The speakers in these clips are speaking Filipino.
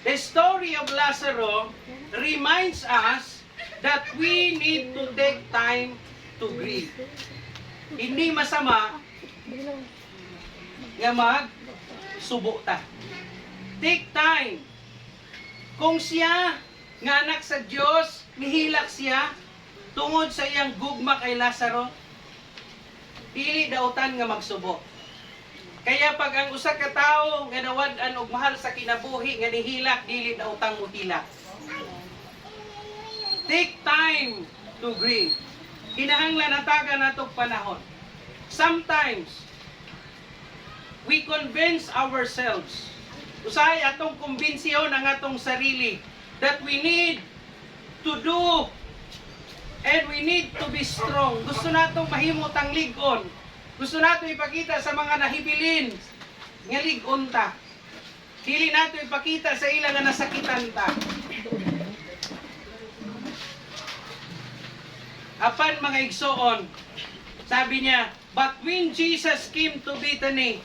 The story of Lazarus reminds us that we need to take time to grieve. Hindi masama nga mag-subo ta. Take time. Kung siya nga anak sa Diyos, mihilak siya tungod sa iyang gugma kay Lazaro, dili dautan nga magsubo. Kaya pag ang usa ka tawo nga nawad-an og mahal sa kinabuhi nga nihilak, dili daotang muhilak. Take time to grieve. Kinahanglan nataga natong panahon. Sometimes we convince ourselves, usahay atong kumbensyon ang atong sarili that we need to do and we need to be strong. Gusto natong mahimot ang lig-on. Gusto natong ipakita sa mga nahibilin nga lig-on ta. Dili nato ipakita sa ilang nga nasakitan ta. Apan mga igsoon, sabi niya, but when Jesus came to Bethany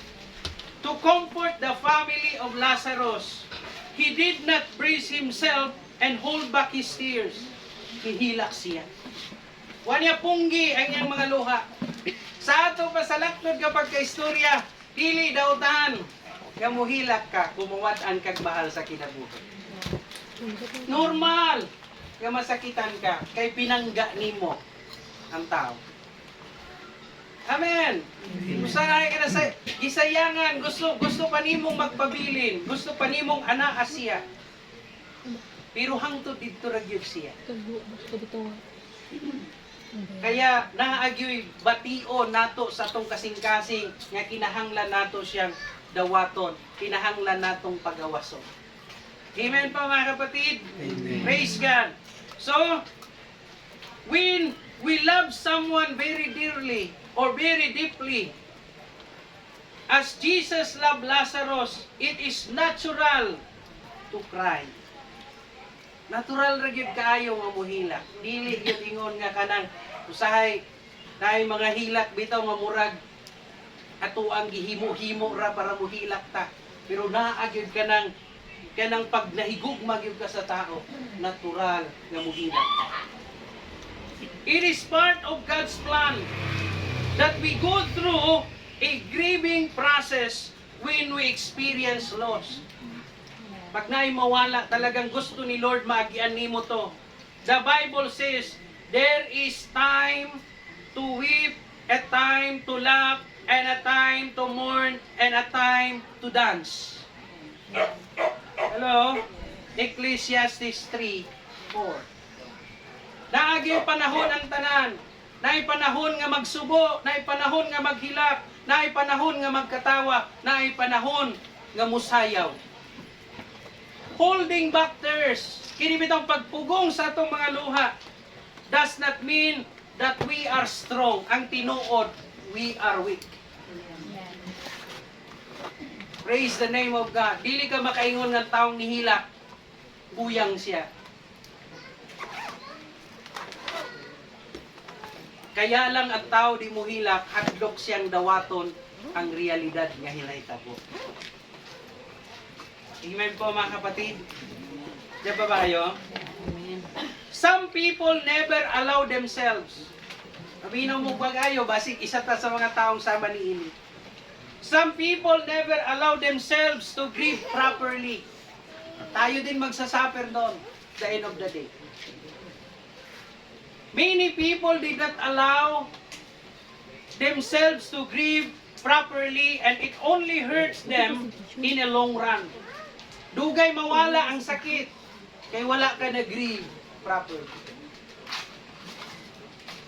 to comfort the family of Lazarus, He did not brace Himself and hold back His tears. Hihilak siya. Wanya punggi ang iyang mga luha. Sa ato pasalaknod kapag kaistorya, dili daotan nga muhilak ka, kumuwat-an kag mahal sa kinabuhi. Normal nga masakitan ka, kay pinangga nimo ang tao. Amen. Usahay ka na sa gisayangan, gusto pa nimong magpabilin, gusto pa nimong anaa siya. Pero hangtod dito ra gyud siya. Kaya naagyoy batio nato sa tong kasing-kasing nga kinahanglan nato siyang dawaton, kinahanglan natong pagawason. Amen pa mga kapatid? Amen. Praise God. So, when we love someone very dearly or very deeply, as Jesus loved Lazarus, it is natural to cry. Natural ra gyud kaayo nga muhilak. Dili gyud ingon nga kanang usahay naay mga hilak bitaw nga murag ato ang gihimo-himo ra para muhilak ta. Pero naa gyud kanang pag nahigugma gyud ka sa tao, natural nga muhilak. It is part of God's plan that we go through a grieving process when we experience loss. Pag naay mawala, talagang gusto ni Lord maagian nimo to. The Bible says, there is time to weep, a time to laugh, and a time to mourn, and a time to dance. Hello? Ecclesiastes 3:4. Naagi panahon ang tanan. Naay panahon nga magsubo, naay panahon nga maghilak, naay panahon nga magkatawa, naay panahon nga musayaw. Holding back tears, kini bitong pagpugong sa atong mga luha, does not mean that we are strong. Ang tinuod, we are weak. Praise the name of God. Dili ka makaingon ng taong nihilak, buyang siya. Kaya lang ang tao di mo hilak, hadlok siyang dawaton ang realidad nga hinahitabo. Amen po mga kapatid. Diyan ba kayo? Some people never allow themselves. Sabihin mo ba kayo, basig isa ta sa mga taong sama ni ini. Some people never allow themselves to grieve properly. Tayo din magsasuffer doon the end of the day. Many people did not allow themselves to grieve properly and it only hurts them in a long run. Dugay mawala ang sakit kay wala ka na-grieve properly.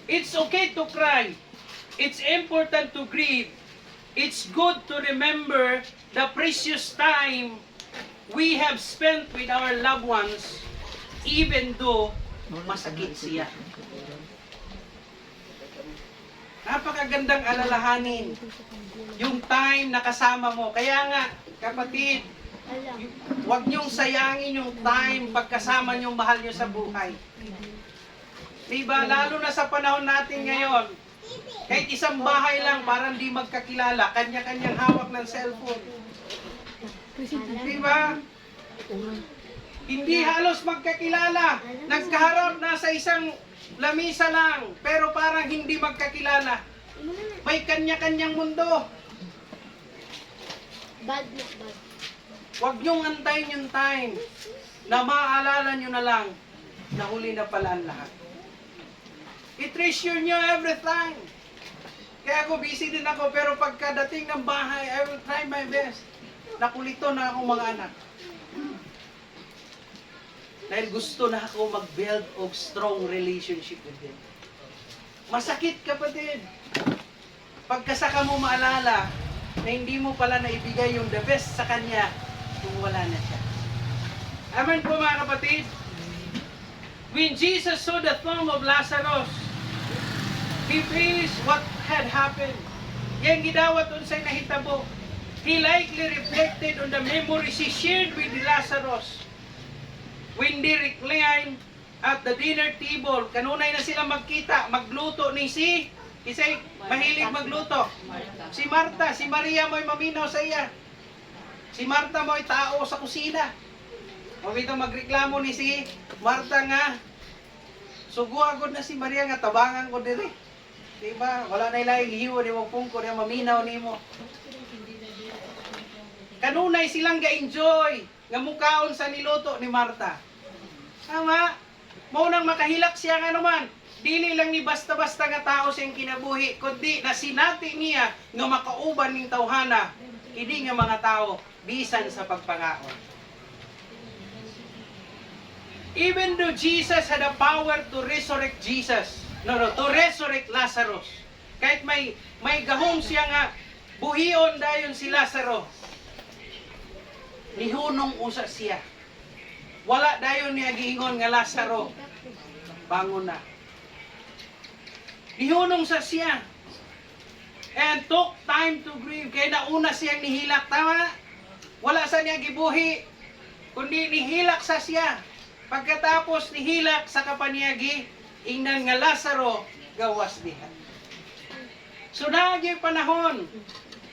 It's okay to cry. It's important to grieve. It's good to remember the precious time we have spent with our loved ones even though masakit siya. Napakagandang alalahanin yung time na kasama mo. Kaya nga, kapatid, huwag niyong sayangin yung time pagkasama niyong mahal niyo sa buhay. Diba? Lalo na sa panahon natin ngayon, kahit isang bahay lang, parang di magkakilala, kanya-kanyang hawak ng cellphone. Diba? Hindi halos magkakilala. Nagkaharap na sa isang lamisa lang, pero parang hindi magkakilala. May kanya-kanyang mundo. Bad na bad. Huwag niyong antayin yung time na maaalala niyo na lang na huli na pala ang lahat. I-treasure niyo every time. Kaya ako busy din ako, pero pagkadating ng bahay, I will try my best. Nakulito na akong mga anak. Dahil gusto na ako mag-build of strong relationship with them. Masakit, kapatid. Pagkasaka mo maalala na hindi mo pala naibigay yung the best sa kanya kung wala na siya. Amen po mga kapatid. When Jesus saw the tomb of Lazarus, he faced what had happened. Yang gidawat unsay nahitabo. He likely reflected on the memories he shared with Lazarus. When they reclined at the dinner table, kanunay na sila magkita, magluto ni isa'y mahilig magluto. Si Marta, si Maria mo'y maminaw sa iya. Si Marta mo'y tao sa kusina. Mabito magreklamo ni si Marta nga, suguagod na si Maria nga tabangan ko diri. Diba? Wala na ilang hiwo, di mo pungko, di maminaw ni mo. Kanunay silang ga-enjoy nga mukaon sa niluto ni Marta. Tama? Maunang makahilak siya nga naman. Dili lang ni basta-basta nga tao siyang kinabuhi, kundi na sinati niya nga makauban ning tawhana, hindi nga mga tao, bisan sa pagpangaon. Even though Jesus had a power to resurrect to resurrect Lazarus. Kahit may gahom siya nga, buhion dayon si Lazarus. Nihunong usa siya. Wala dayon niya giingon nga Lazaro, bangon na. Nihunong sa siya. And took time to grieve. Kaya nauna siyang nihilak. Tama? Wala sa niya gibuhi, kundi nihilak sa siya. Pagkatapos nihilak sa kapanyagi, ingnan nga Lazaro, gawas diha. So naagay panahon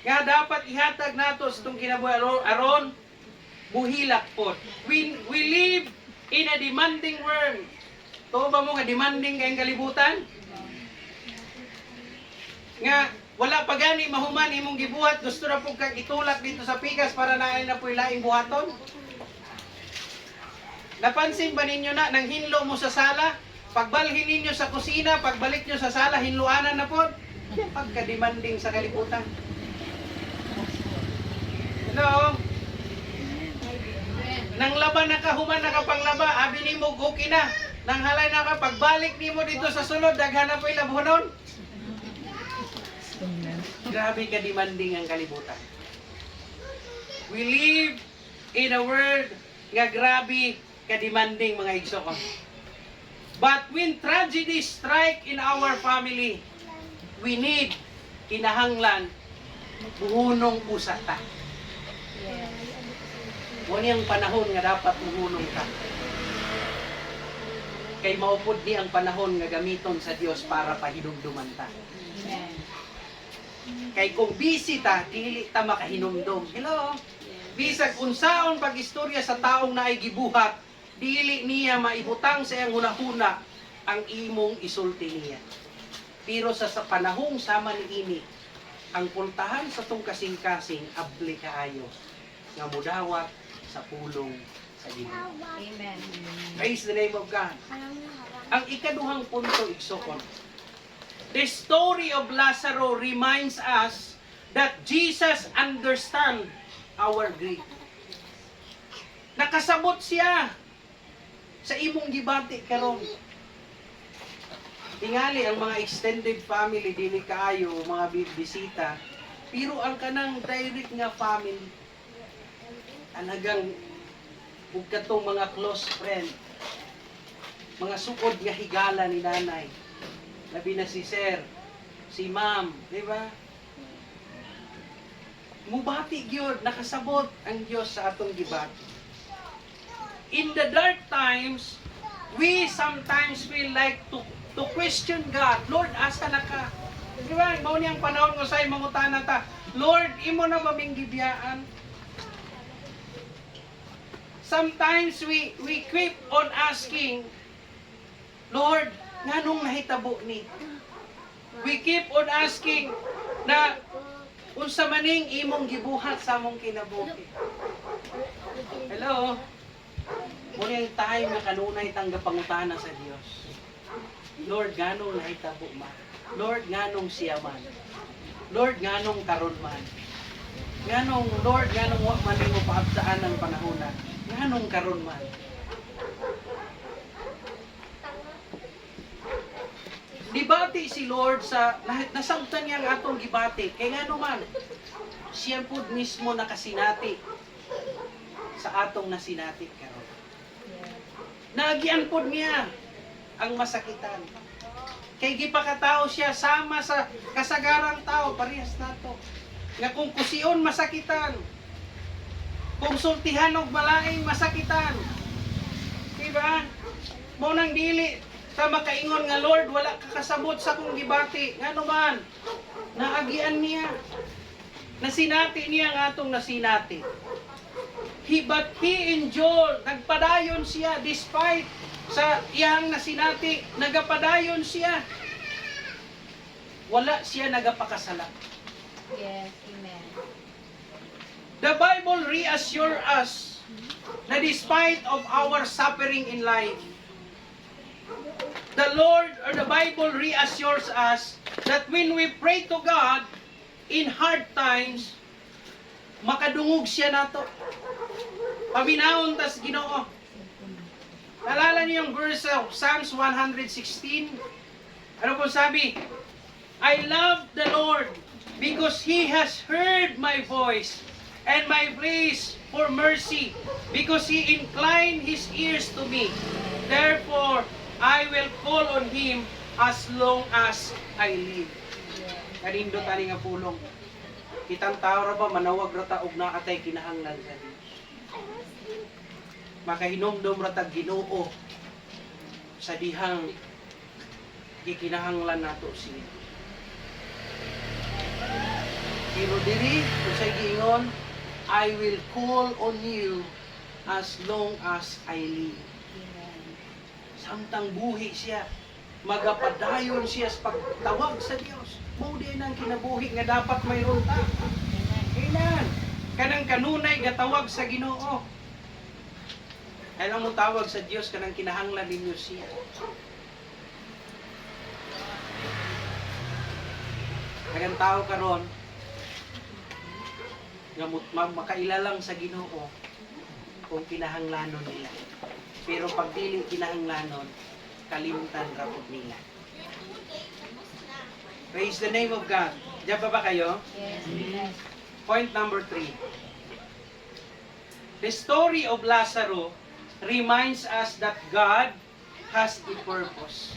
nga dapat ihatag nato sa itong kinabuhi aron buhilak po. We live in a demanding world. To ba mo nga demanding kayong kalibutan? Nga wala pa gani mahuman imong gibuhat, gusto na po kag itulak dito sa pikas para naay na po laing buhaton. Napansin ba ninyo na nang hinlo mo sa sala, pagbalhin ninyo sa kusina, pagbalik nyo sa sala, hinluanan na po? Pagka-demanding sa kalibutan. Hello? Nang laban nakahuman nakapanglaba, abi ni mo okay na. Nang halay na ka, pagbalik ni mo dito sa sulod, daghan na po ilabunon. Grabe ka-demanding ang kalibutan. We live in a world nga grabe ka-demanding mga igsoon. But when tragedy strike in our family, we need kinahanglan buhunong pusata. Wala ang panahon nga dapat buhunong ka. Kay maupod ni ang panahon nga gamiton sa Dios para pahinumduman ta. Kay kung busy ta, dili ta makahinumdum. Hello? Bisag unsaon pag-istorya sa taong naay gibuhat, dili niya maibutang sa iyang hunahuna ang imong isulti niya. Pero sa panahong sama ni ini, ang pultahan sa tong kasing-kasing abli kaayo nga mudawat sa pulong sa Ginoo. Amen. Praise the name of God. Ang ikaduhang punto igsoon. The story of Lazarus reminds us that Jesus understands our grief. Nakasabot siya sa imong gibati karon. Tingali ang mga extended family dili kaayo mga bisita, pero ang kanang direct nga family talagang ug katong mga close friend, mga sukod nga higala ni nanay, labi na si sir, si ma'am, di ba? Mubati gyud, nakasabot ang Dios sa atong gibati. In the dark times, we sometimes feel like to question God. Lord, asa na ka? Di ba? Mao niyang panahon ko sa'y mangutana ta, Lord, imo na maming gibiyaan? sometimes we keep on asking, Lord, nganong nahitabo ni? We keep on asking na unsa maning imong gibuhat sa among kinabuhi. Hello? Muna yung time na kanunay tanggapangutana sa Dios. Lord, nganong nahitabo man? Lord, nganong siya man? Lord, nganong karon man? Nganong, Lord, nganong wa man mo paabsaan ng panahon? Nganong karon man? Dibati si Lord sa nasabtan niya ang atong gibati. Kay ngano man, siya pud mismo nakasinati sa atong nasinati karon. Naagian pud niya ang masakitan. Kay gipakatao siya sama sa kasagarang tao, parehas nato. Nga kung kusion masakitan, kung sultihan og malaing masakitan. Diba? Mo nang dili ta makaingon nga Lord, wala ka kasabot sa kong gibati. Ngano man, naagian niya. Nasinati niya ang atong nasinati. But he endured, nagpadayon siya despite sa iyang nasinati, nagapadayon siya. Wala siya nagapakasala. Yes, amen. The Bible reassures us na despite of our suffering in life, the Lord or the Bible reassures us that when we pray to God in hard times, makadungog siya nato. Paminaon tas Ginoo. Nalala niyo yung verse of Psalms 116? Ano po sabi? I love the Lord because He has heard my voice and my pleas for mercy because He inclined His ears to me. Therefore, I will call on Him as long as I live. Kanindo tani nga pulong. Kitang tao ra ba manawag ra ta og naatay kinahanglan sa Dios. Makahinomdom ra ta Ginoo sa dihang gikinahanglan nato siya. Pero diri usay giingon, I will call on you as long as I live. Samtang buhi siya, magapadayon siya sa pagtawag sa Dios. Mao di nang kinabuhi nga dapat mayroon ta. Amen. Kanang kanunay gatawag sa Ginoo. Kailan mo tawag sa Dios kanang kinahanglan ninyo siya. Kagang tao karon nga makailalang sa Ginoo kung kinahanglanon nila. Pero pag dili kinahanglanon, kalimutan ra pud nila. Praise the name of God. Diyan ba kayo? Yes. Point number 3. The story of Lazarus reminds us that God has a purpose.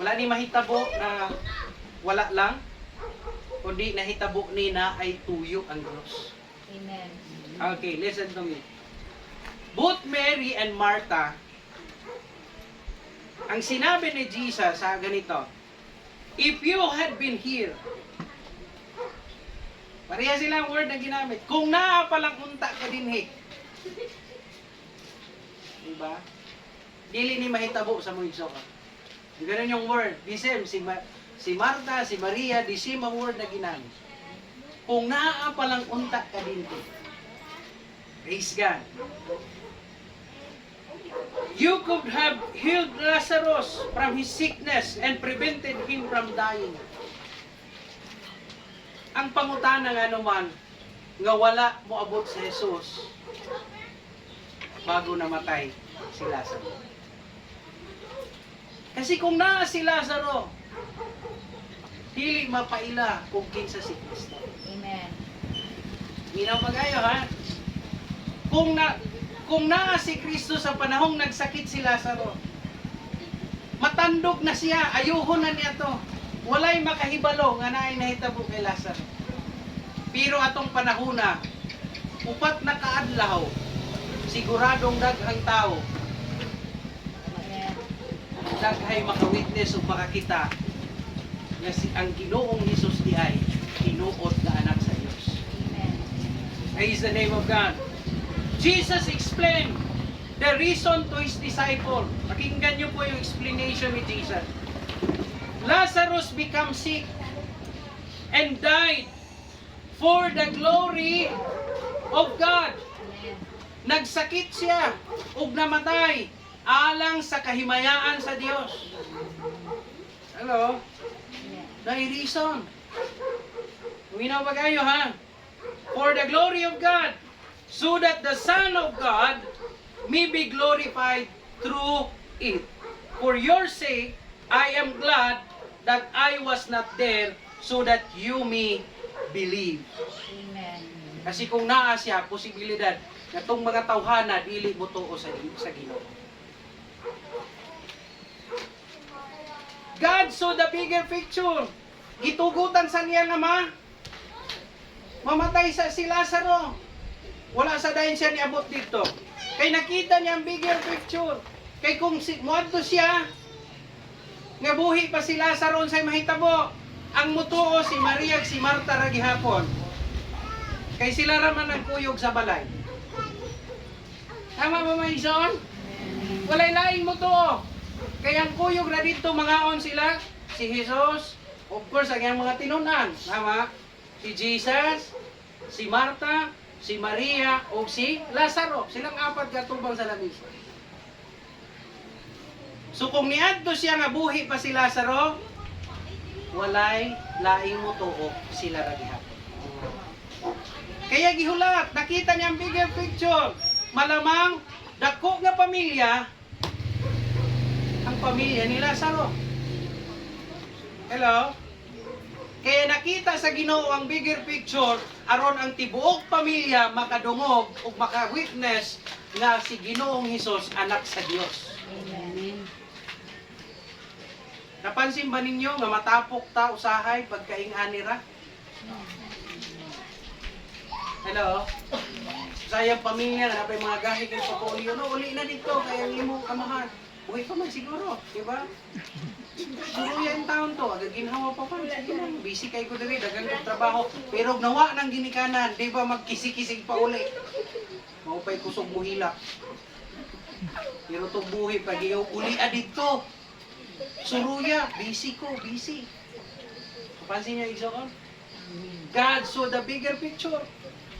Wala ni mahitabo na wala lang, kundi nahitabo ni na ay tuyo ang Diyos. Amen. Okay, listen to me. Both Mary and Martha, ang sinabi ni Jesus sa ganito, if you had been here, pareha silang word na ginamit, kung naa palang unta ka dinhi. Diba? Dili ni mahitabo sa mga igsoon. Ganun yung word. The same, si Martha, si Maria, the same ang word na ginamit. Kung naa palang unta ka dinhi. Praise God. You could have healed Lazarus from his sickness and prevented him from dying. Ang pangutana nga naman, nga wala mo abot si Jesus bago namatay si Lazaro. Kasi kung naa si Lazaro, dili mapaila kung kinsa si Kristo. Amen. Minaw magayo ha? Kung naa si Kristo sa panahong nagsakit si Lazaro, matandog na siya, ayuhon na niya to. Walay makahibalo nga naay nahitabo kay Lazaro. Pero atong panahona, upat na kaadlaw, siguradong daghang tao, Amen. daghay makawitness o makakita nga ang Ginoong Hesus di ay tinuod na anak sa Diyos. Amen. Praise the name of God. Jesus explained the reason to his disciple. Pakinggan niyo po yung explanation ni Jesus. Lazarus became sick and died for the glory of God. Amen. Nagsakit siya ug namatay alang sa kahimayaan sa Dios. Hello? Amen. Dahil reason. Uminaw ba kayo ha? For the glory of God, so that the Son of God may be glorified through it. For your sake, I am glad that I was not there, so that you may believe. Amen. Kasi kung naa siya, posibilidad na itong mga tawhana, dili mo tuo sa Ginoo. God saw the bigger picture. Gitugutan sa niya nga mamatay sa si Lazaro. Wala sa dayon siya niabot dito. Kay nakita niya ang bigger picture. Kay kung muadto siya, nga buhi pa si Lazaro sa mahitabo, ang mutuo si Maria ug si Marta ra gihapon. Kay sila raman ang kuyog sa balay. Tama ba Maison? Walay laing mutuo. Kay ang kuyog ra dito mangaon sila, si Jesus, of course ang iyang mga tinunan, tama? Si Jesus, si Marta, si Maria, o si Lazaro. Silang apat katubang sa lamisa. So kung niadto siya nga buhi pa si Lazaro, walay laing mutuo sila ra gihapon. Kaya gihulat, nakita niya ang bigger picture. Malamang dako nga pamilya ang pamilya ni Lazaro. Hello? Kaya nakita sa Ginoo ang bigger picture aron ang tibuok pamilya makadungog ug maka-witness nga si Ginoong Hesus anak sa Dios. Amen. Napansin ba ninyo nga matapok ta usahay pagkaing-ani ra? Hello? Sayang pamilya na napay mga gahi kay portfolio no, uli na dito kaya imo kamahan. Buhay pa man siguro, di ba? Siguro yan taon to, agad ginhawa pa pa. Sige lang, busy kay ko diri, dagang kong trabaho. Pero nawa ng ginikanan, di ba magkisik-kisik pa uli. Maupay kusog muhila. Pero itong buhay pag uli dito. Suruya, busy ko, busy. Kapansin niya Igsoon? God saw the bigger picture.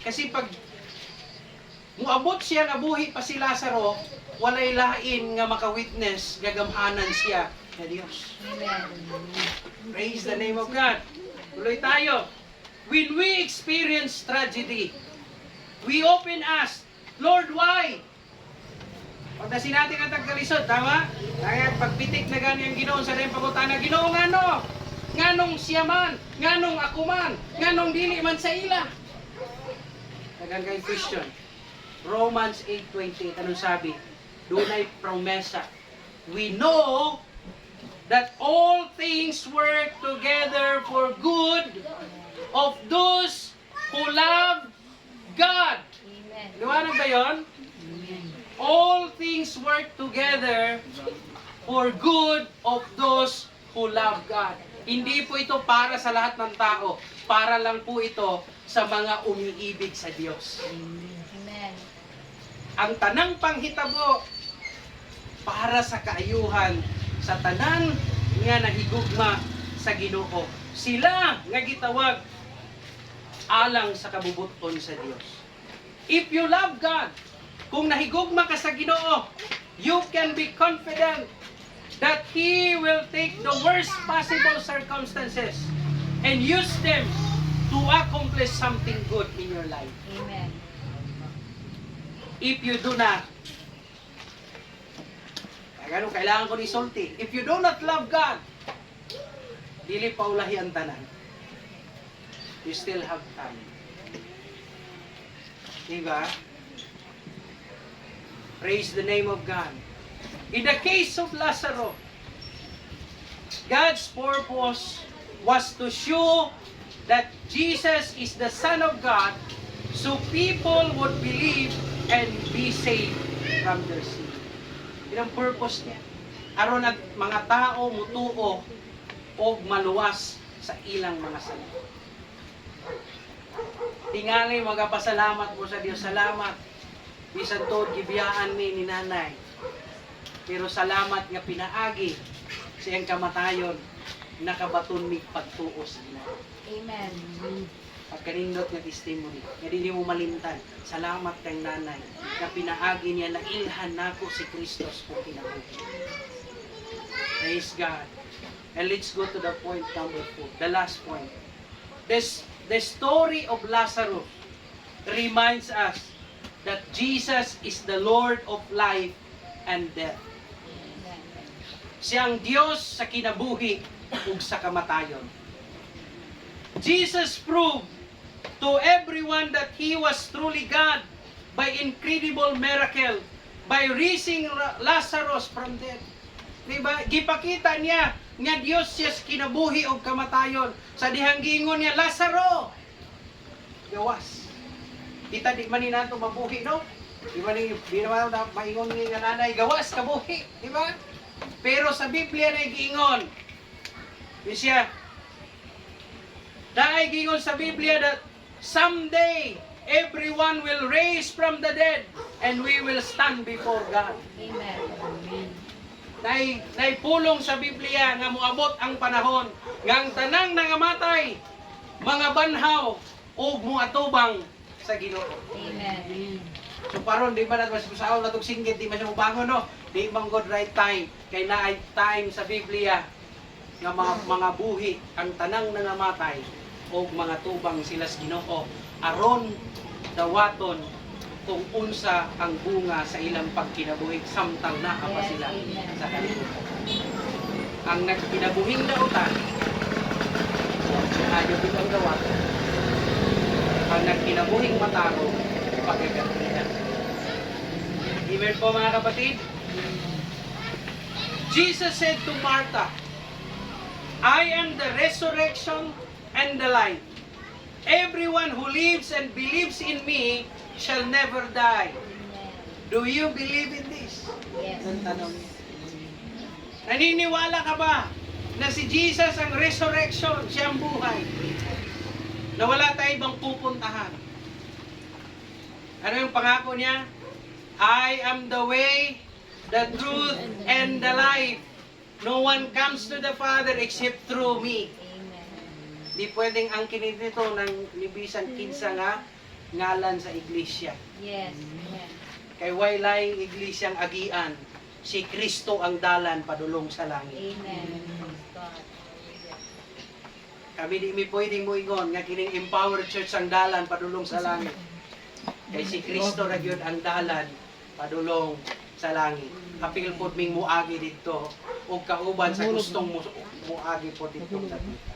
Kasi pag muabot siya nga buhi pa si Lazaro, walay lain nga maka-witness, gagamhanan siya na Diyos. Amen. Praise the name of God. Tuloy tayo. When we experience tragedy, we often ask, Lord, why? Pag nasin natin ang tagkalisod, tama? Kaya pagpitik na gani ang Ginoo sa rin pagutana, Ginoo ngano? Nganong siya man? Nganong ako man? Nganong dili man sa ila? Dagang kay question. Romans 8:20, anong sabi? Dunay promesa. We know that all things work together for good of those who love God. Amen. Liwanag ba yun? Amen. All things work together for good of those who love God. Hindi po ito para sa lahat ng tao. Para lang po ito sa mga umiibig sa Diyos. Amen. Ang tanang panghitabo para sa kaayuhan sa tanan nga nahigugma sa Ginoo. Sila nga gitawag alang sa kabubuton sa Dios. If you love God, kung nahigugma ka sa Ginoo, you can be confident that He will take the worst possible circumstances and use them to accomplish something good in your life. Amen. If you do not, ganun, kailangan ko ni sulti. If you do not love God, dili paulahi ang tanan. You still have time. Diba? Praise the name of God. In the case of Lazarus, God's purpose was to show that Jesus is the Son of God so people would believe and be saved from their sin. Yun ang purpose niya. Aron at mga tao mutuo o maluwas sa ilang mga sala. Tingali magapasalamat mo sa Diyos. Salamat Bisan to gibiyaan ni nanay. Pero salamat nga pinaagi siyang kamatayon nakabaton mi pagtuos nila. Amen. Pagkanindot nga testimony, nga di mo malimtan. Salamat kay nanay na pinaagi niya na ilhan nako si Kristos kung kinabuhi. Praise God. And let's go to the point number 4, the last point. The story of Lazarus reminds us that Jesus is the Lord of life and death. Siyang Diyos sa kinabuhi ug sa kamatayon. Jesus proved to everyone that He was truly God by incredible miracle, by raising Lazarus from death. Diba? Gipakita niya nga Diyos siya sa kinabuhi ug kamatayon. Sa dihang giingon niya, Lazaro! Gawas. Kita di man ni nato mabuhi, no? Di naman na maingon ni nga nanay, gawas, kabuhi. Di ba? Pero sa Biblia na giingon, siya, dahil giingon sa Biblia that someday, everyone will raise from the dead and we will stand before God. Amen. Naipulong sa Biblia nga moabot ang panahon nga ang tanang nangamatay, mga banhaw, o muatubang sa Ginoo. Amen. So paron di ba nato sa usaw natong singgit di man siya mobangon no? Di man god right time kay naay time sa Biblia nga mga buhi ang tanang nangamatay o mga tubang sila sa Ginoo aron dawaton kung unsa ang bunga sa ilang pagkinabuhi samtang naa pa sila sa kalibutan. Ang nagkinabuhing dautan ayaw bilang dawaton. Ang nagkinabuhing mataro pagkakatiyan. Amen po mga kapatid. Jesus said to Martha, I am the resurrection and the life. Everyone who lives and believes in me shall never die. Do you believe in this? Yes. Ang tanong niya. Naniniwala ka ba na si Jesus ang resurrection, siya ang buhay? Na wala tayo ibang pupuntahan. Ano yung pangako niya? I am the way, the truth, and the life. No one comes to the Father except through me. Amen. Di pwedeng angkin nito ng libisan kinsa nga ngalan sa iglesia. Yes. Amen. Kay waylay iglesyang agian, si Kristo ang dalan padulong sa langit. Amen. Praise God. Kami di mi pwedeng moingon nga kining empowered church ang dalan padulong sa langit. Kay si Kristo ra gyud ang dalan padulong sa langit. Apil pod ming muagi didto ug kauban sa gustong muagi pod didto sa kita.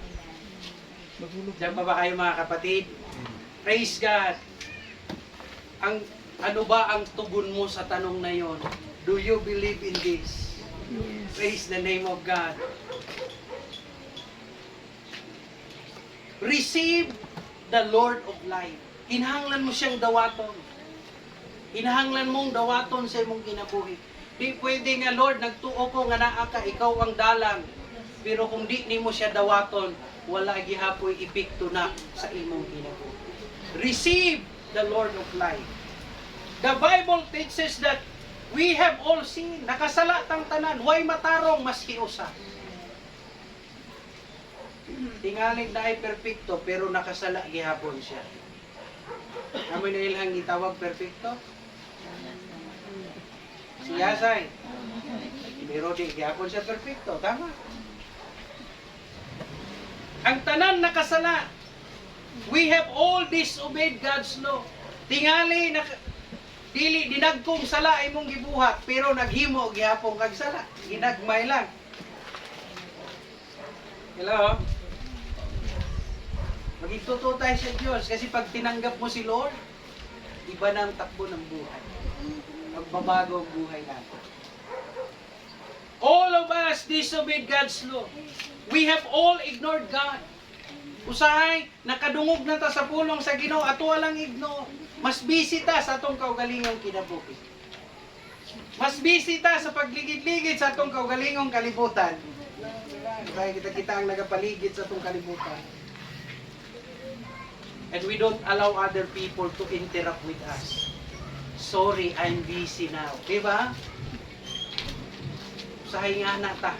Diyan pa ba kayo mga kapatid? Praise God. Ano ba ang tugon mo sa tanong na yon? Do you believe in this? Yes. Praise the name of God. Receive the Lord of life. Hinahanglan mo siyang dawaton. Hinahanglan mong dawaton sa imong kinabuhi. Di pwede nga, Lord, nagtuo ko nga naa ka, ikaw ang dalan. Pero kung di nimo siya dawaton, wala gihapoy epekto na sa imong kinabuhi. Receive the Lord of life. The Bible teaches that we have all sinned. Nakasala tang tanan. Way matarong maski usa. Tingaling na ay perfecto pero nakasala gihapon siya. Amoy na ilang gitawag perfecto? Si Yasay. Pero di gihapon siya perfecto. Tama. Ang tanan nakasala. We have all disobeyed God's law. Tingali dili dinagkong sala imong gibuhat pero naghimo gihapon kag sala. Ginagmay lang. Hello? Magituto tayo sa Diyos kasi pag tinanggap mo si Lord, iba na ang takbo ng buhay. Magbabago ang buhay natin. All of us disobeyed God's law. We have all ignored God. Usahay, nakadungog na ta sa pulong sa Ginoo, ato walang ignore. Mas busy ta sa atong kaugalingong kinabuhi. Mas busy ta sa pagligid-ligid sa atong kaugalingong kalibutan. Kaya kita ang nagapaligid sa atong kalibutan. And we don't allow other people to interrupt with us. sorry, I'm busy now. Diba? Usahay nga na ta.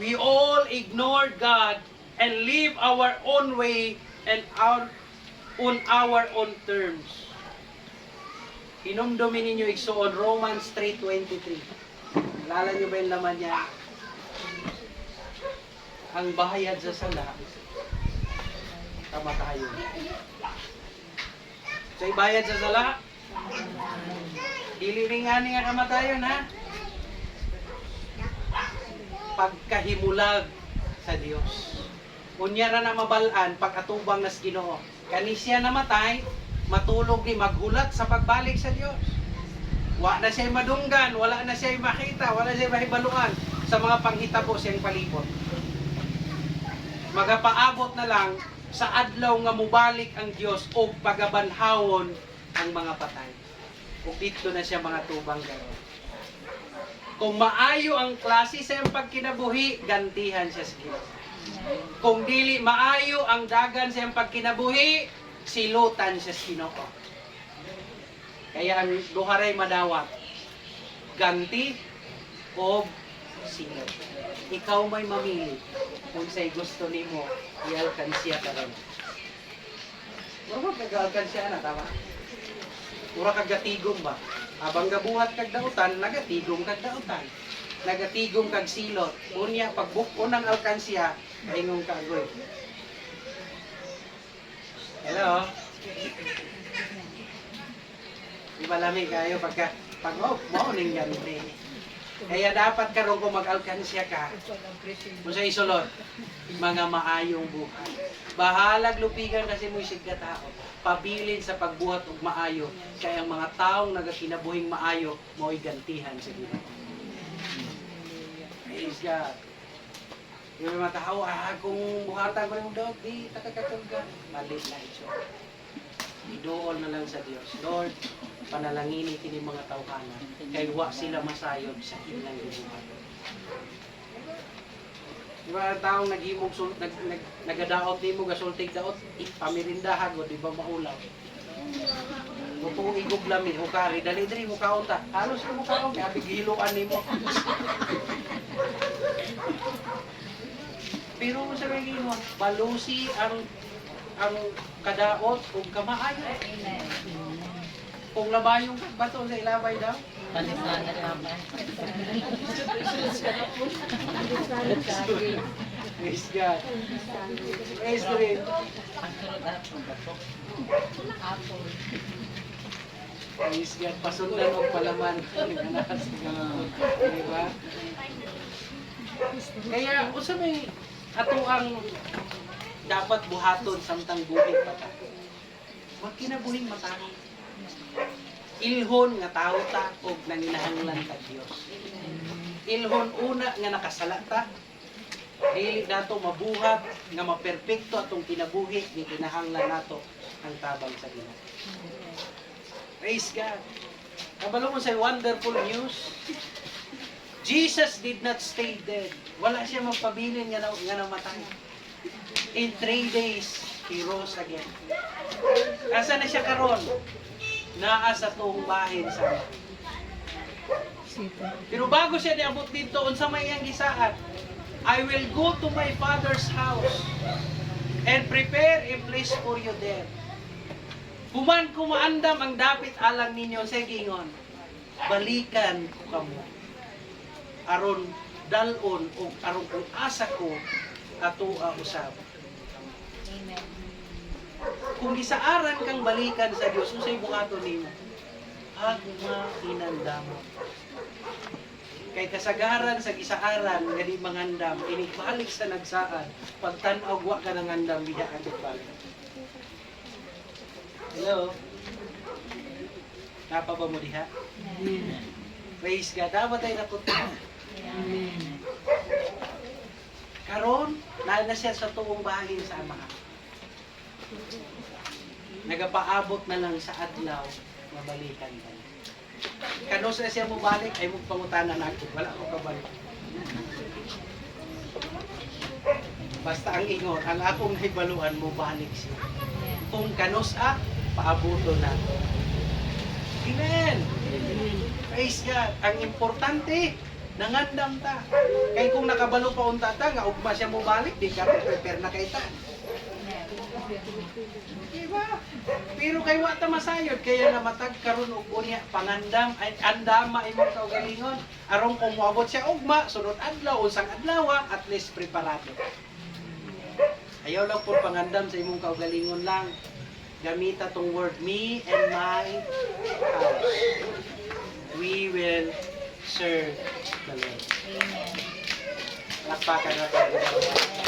We all ignore God and live our own way and on our own terms. Hinumdumin ninyo igsuon Romans 3:23. Alala nyo ba yung laman niya? Ang bayad sa sala, kamatayon. So, bayad sa sala, dili rin nga nga kamatayon, ha? Pagkahimulag sa Dios. Unya ra na mabalaan pag-atubang nas Ginoo. Kani siya namatay, matulog ni maghulat sa pagbalik sa Dios. Wa na siya madunggan, wala na siya makita, wala siya mahibaluan sa mga panghitabo siyang palibot. Magapaabot na lang sa adlaw nga mubalik ang Dios o pagabanhawon ang mga patay. O dito na siya mga tubang garo. Kung maayo ang klase sa iyang pagkinabuhi, gantihan siya sa Ginoo. Kung dili maayo ang dagan sa iyang pagkinabuhi, silutan siya sa Ginoo. Kaya ang duharay madawat, ganti o silot. Ikaw may mamili kung sa'y gusto nimo i-alkansya ka rin. Mura kag-alkansya na, tama? Mura kag-gatigom ba? Habang gabuhat kag dautan, nagatigom kag dautan. Nagatigom kag silot. Unya, pagbuko ng alkansya, kaingong kagoy. Hello? Di ba lamig kayo pag morning ganito. Kaya dapat karon kung mag-alkansya ka, kung sa isulod, mga maayong buhay. Bahalag lupigan kasi mo isig ka tao. Pabilin sa pagbuhat og maayo. Kaya ang mga taong nagakinabuhing maayo, mo'y gantihan sa Ginoo. Praise God. Yung mga tao, kung buhatan ko ng dog, di takakatulga. Mali na ito. Idool na lang sa Diyos. Lord, panalangini kini mga tawhana kay wa sila masayod sa ilang gibuhat. Di ba ang taong naghimog nagadaot nimo gasultig daot pamirinda hagod di ba maulaw. Mutuo igog lami o kari dali diri mo kaon ta. Halos mo kaon kay abig hiluan nimo. Pero sa Ginoo, balusi ang kadaot ug kamaayo. Amen. Kung labayong bato sa ilabay daw. Palisan na naman. Praise God. Praise God. Ang sunod apple. Apple. Praise God. Pasundan o palaman. Diba? Kaya, usa may ato ang dapat buhaton samtang buhit mata. Magkinabuhing matahong. Ilhon nga tao ta og nanginahanglan ka Dios. Ilhon una nga nakasala ta. Dili nato mabuhat nga maperpekto atong kinabuhi ni kinahanglan nato ang tabang sa Ginoo. Praise God. Kabalo mo sa wonderful news. Jesus did not stay dead. Wala siya magpabilin nga namatay. In 3 days, He rose again. Asa na siya karon? Naa sa tuong bahin sa pero bago siya niabot dito, unsa may iyang gisaad? I will go to my Father's house and prepare a place for you there. Human kumaandam ang dapit alang ninyo sa gingon, balikan ko kamo. Aron dalon o aron kung asa ko ato usab. Amen. Kung gisaaran kang balikan sa Dios, unsay buhaton nimo? Agma inandamo. Kay kasagaran sa gisaaran nga di mangandam, inibalik sa nagsaan, pagtan-og wa ka nang andam biya ka balik. Hello. Napa ba mo diha? Praise God. Dapat tayo natutuwa. Amen. Karon, na siya sa tuong bahin sa Ama. Nagapaabot na lang sa adlaw, mabalikan ka. Kano sa siya mo balik, ay magpangutanan na ako. Wala ko kabalik. Basta ang ingon, ang akong hibaluan mo balik siya. Kung kanos paabuto na. Amen. Praise God. Ang importante, nangandam ta. Kay kung nakabalo pa unta ta, nga ugma siya mo balik, di ka prepare na kay ta. Diba? Pero kay wa ta masayod, kaya namatag karon og unya pangandam ay andama imong kaugalingon. Aron kung moabot siya ugma, sunod adlaw, unsang adlaw, at least preparado. Ayaw lang po pangandam sa imong kaugalingon lang. Gamita tong word, me and my house. We will serve the Lord. Amen. Nakpakan natin.